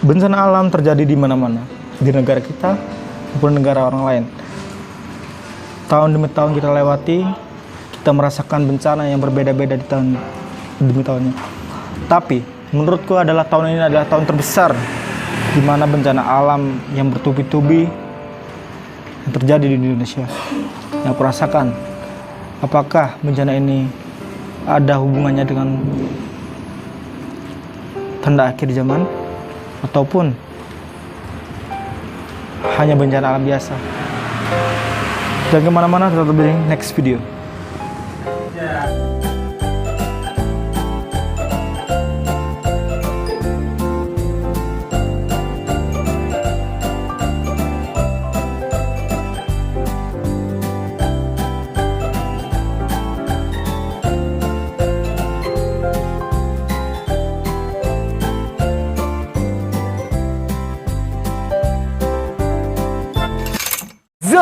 Bencana alam terjadi di mana-mana, di negara kita maupun negara orang lain. Tahun demi tahun kita lewati, kita merasakan bencana yang berbeda-beda di tahun demi tahunnya. Tapi menurutku tahun ini adalah tahun terbesar di mana bencana alam yang bertubi-tubi yang terjadi di Indonesia. Yang aku rasakan, apakah bencana ini ada hubungannya dengan tanda akhir zaman ataupun hanya bencana alam biasa? Jangan kemana-mana, tetap di next video.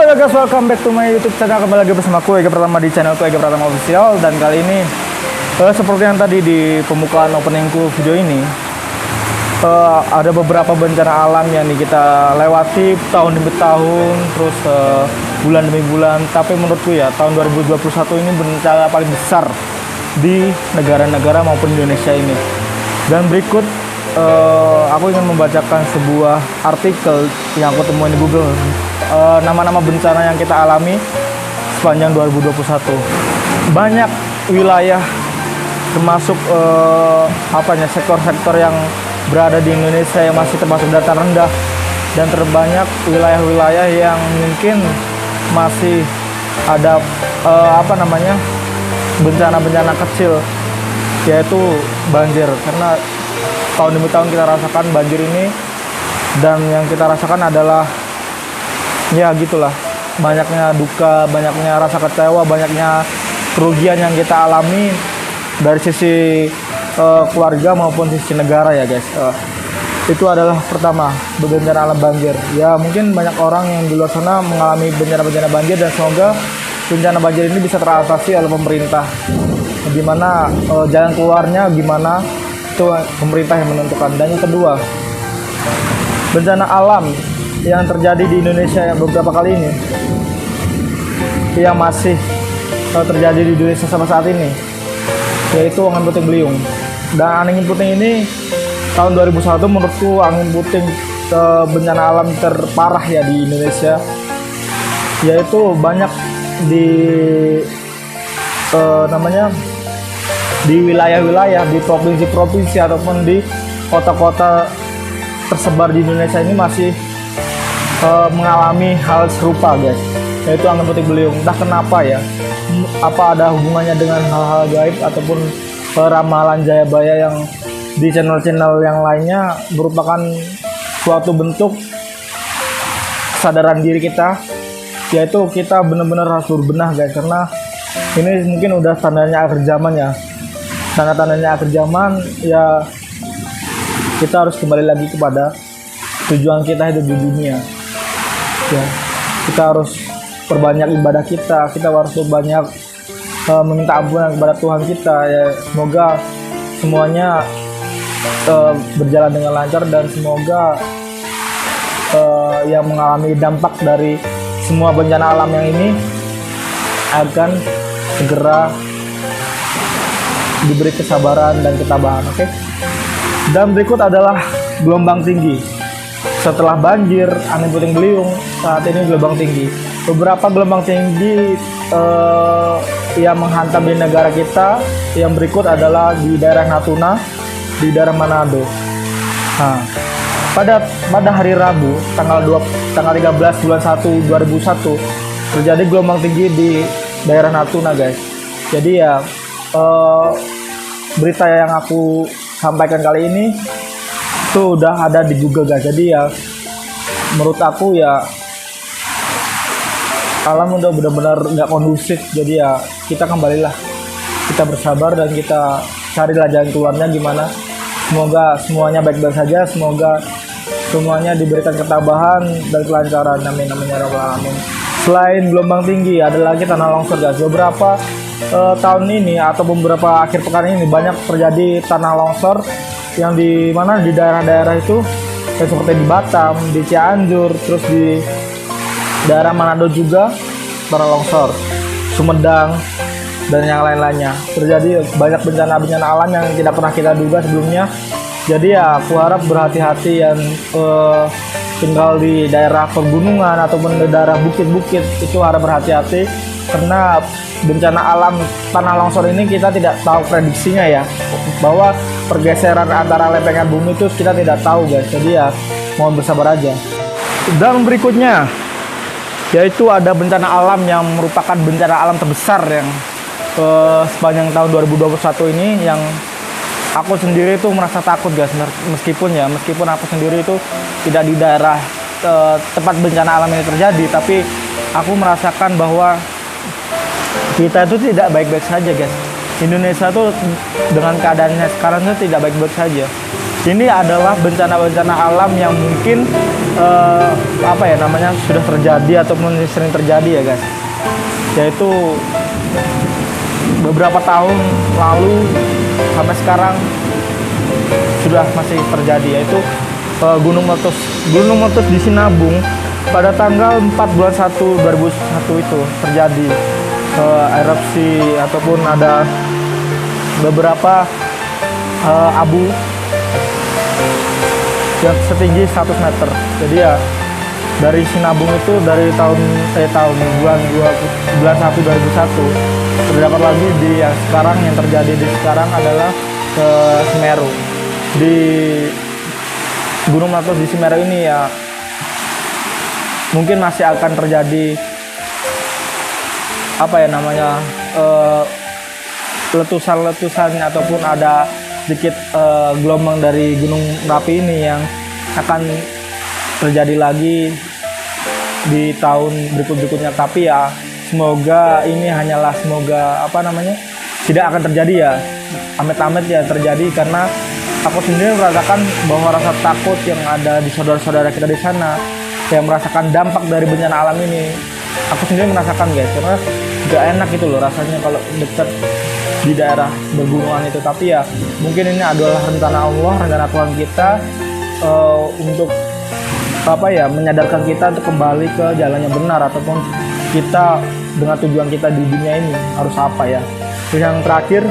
Halo guys, welcome back to my YouTube channel. Kembali lagi bersama aku Ega Pratama di channelku Ega Pratama Official. Dan kali ini seperti yang tadi di pembukaan openingku video ini, ada beberapa bencana alam yang kita lewati tahun demi tahun, terus bulan demi bulan. Tapi menurutku ya, tahun 2021 ini bencana paling besar di negara-negara maupun Indonesia ini. Dan berikut aku ingin membacakan sebuah artikel yang aku temuin di Google. Nama-nama bencana yang kita alami sepanjang 2021. Banyak wilayah termasuk sektor-sektor yang berada di Indonesia yang masih termasuk dataran rendah, dan terbanyak wilayah-wilayah yang mungkin masih ada bencana-bencana kecil, yaitu banjir. Karena tahun demi tahun kita rasakan banjir ini, dan yang kita rasakan adalah ya gitulah, banyaknya duka, banyaknya rasa kecewa, banyaknya kerugian yang kita alami dari sisi keluarga maupun sisi negara ya guys. Itu adalah pertama, bencana alam banjir. Ya mungkin banyak orang yang di luar sana mengalami bencana-bencana banjir, dan semoga bencana banjir ini bisa teratasi oleh pemerintah. Gimana jalan keluarnya, gimana itu pemerintah yang menentukan. Dan yang kedua, bencana alam yang terjadi di Indonesia yang beberapa kali ini, yang masih terjadi di Indonesia sampai saat ini, yaitu angin puting beliung. Dan angin puting ini tahun 2001 menurutku angin puting bencana alam terparah ya di Indonesia, yaitu banyak di di wilayah-wilayah, di provinsi-provinsi ataupun di kota-kota tersebar di Indonesia ini masih mengalami hal serupa guys, yaitu angin puting beliung. Entah kenapa ya, apa ada hubungannya dengan hal-hal gaib ataupun ramalan Jayabaya yang di channel-channel yang lainnya, merupakan suatu bentuk kesadaran diri kita, yaitu kita benar-benar harus berbenah guys. Karena ini mungkin udah tandanya akhir zaman ya, tanda-tandanya akhir zaman ya. Kita harus kembali lagi kepada tujuan kita hidup di dunia ya. Kita harus perbanyak ibadah kita harus perbanyak meminta ampunan kepada Tuhan kita ya. Semoga semuanya berjalan dengan lancar, dan semoga yang mengalami dampak dari semua bencana alam yang ini akan segera diberi kesabaran dan ketabahan. Oke? Dan berikut adalah gelombang tinggi. Setelah banjir, angin puting beliung, saat ini gelombang tinggi. Beberapa gelombang tinggi yang menghantam di negara kita, yang berikut adalah di daerah Natuna, di daerah Manado. Nah, pada hari Rabu tanggal 13 bulan 1 2001 terjadi gelombang tinggi di daerah Natuna guys. Jadi ya berita yang aku sampaikan kali ini itu udah ada di Google guys. Jadi ya menurut aku ya alam udah benar-benar nggak kondusif. Jadi ya kita kembalilah, kita bersabar dan kita carilah jalan keluarnya gimana. Semoga semuanya baik-baik saja, semoga semuanya diberikan ketabahan dan kelancaran. Amin amin ya rabbal alamin. Selain gelombang tinggi, ada lagi tanah longsor guys. Beberapa tahun ini atau beberapa akhir pekan ini banyak terjadi tanah longsor yang di mana di daerah-daerah itu dan seperti di Batam, di Cianjur, terus di daerah Manado juga tanah longsor, Sumedang dan yang lain-lainnya. Terjadi banyak bencana-bencana alam yang tidak pernah kita duga sebelumnya. Jadi ya aku harap berhati-hati yang tinggal di daerah pegunungan ataupun di daerah bukit-bukit, itu harap berhati-hati karena bencana alam tanah longsor ini kita tidak tahu prediksinya ya, bahwa pergeseran antara lempengan bumi itu kita tidak tahu guys. Jadi ya mohon bersabar aja. Dan berikutnya yaitu ada bencana alam yang merupakan bencana alam terbesar yang sepanjang tahun 2021 ini, yang aku sendiri itu merasa takut guys, meskipun aku sendiri itu tidak di daerah tempat bencana alam ini terjadi, tapi aku merasakan bahwa kita itu tidak baik-baik saja guys. Indonesia tuh dengan keadaannya sekarang itu tidak baik-baik saja. Ini adalah bencana-bencana alam yang mungkin sudah terjadi ataupun sering terjadi ya guys. Yaitu beberapa tahun lalu sampai sekarang sudah masih terjadi, yaitu Gunung Meletus di Sinabung pada tanggal 4 bulan 1 2001 itu terjadi erupsi ataupun ada beberapa abu yang setinggi 100 meter. Jadi ya dari Sinabung itu dari bulan 1 2001 terdapat lagi di yang sekarang, yang terjadi di sekarang adalah ke Semeru. Di Gunung Meletus di Semeru ini ya mungkin masih akan terjadi letusan-letusan ataupun ada sedikit gelombang dari Gunung Merapi ini yang akan terjadi lagi di tahun berikutnya. Tapi ya semoga ini hanyalah tidak akan terjadi ya, amit-amit ya terjadi, karena aku sendiri merasakan bahwa rasa takut yang ada di saudara-saudara kita di sana yang merasakan dampak dari bencana alam ini, aku sendiri merasakan guys, karena gak enak gitu loh rasanya kalau dekat di daerah bergunungan itu. Tapi ya mungkin ini adalah rencana Allah, rencana Tuhan kita untuk menyadarkan kita untuk kembali ke jalan yang benar, ataupun kita dengan tujuan kita di dunia ini harus apa ya. Terus yang terakhir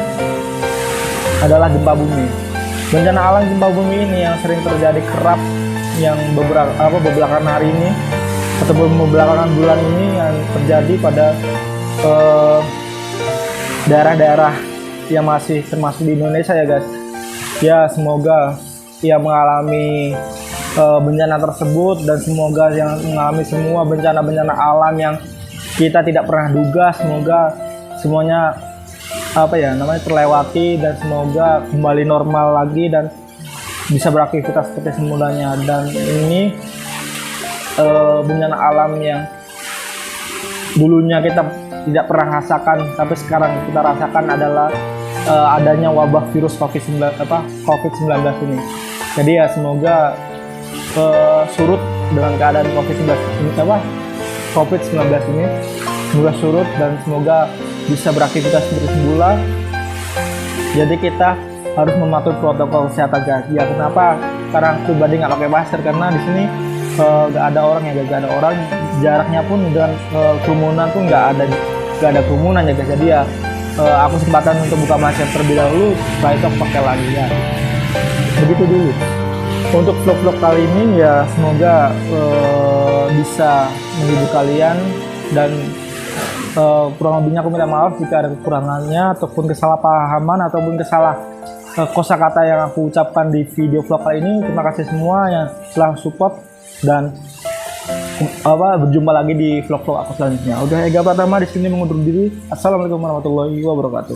adalah gempa bumi. Bencana alam gempa bumi ini yang sering terjadi kerap, yang belakangan hari ini ataupun belakangan bulan ini yang terjadi pada daerah-daerah yang masih termasuk di Indonesia ya guys. Ya semoga yang mengalami bencana tersebut, dan semoga yang mengalami semua bencana-bencana alam yang kita tidak pernah duga, semoga semuanya terlewati dan semoga kembali normal lagi dan bisa beraktivitas seperti semulanya. Dan ini bencana alam yang dulunya kita tidak pernah rasakan, tapi sekarang kita rasakan adalah adanya wabah virus COVID-19 ini. Jadi ya semoga surut dengan keadaan COVID-19 ini, semoga surut dan semoga bisa beraktivitas seperti semula. Jadi kita harus mematuhi protokol kesehatan guys. Ya kenapa? Karena aku pribadi nggak pakai masker, karena di sini nggak ada orang ya guys, nggak ada orang, jaraknya pun dan kerumunan pun nggak ada kerumunan ya guys. Jadi ya aku kesempatan untuk buka masker terlebih dahulu, setelah itu aku pakai lagi ya. Begitu dulu untuk vlog-vlog kali ini ya, semoga bisa menghibur kalian, dan kurang lebihnya aku minta maaf jika ada kekurangannya ataupun kesalahpahaman ataupun kosakata yang aku ucapkan di video vlog kali ini. Terima kasih semua yang telah support, dan berjumpa lagi di vlog-vlog aku selanjutnya. Udah Ega Pratama di sini mengundur diri. Assalamualaikum warahmatullahi wabarakatuh.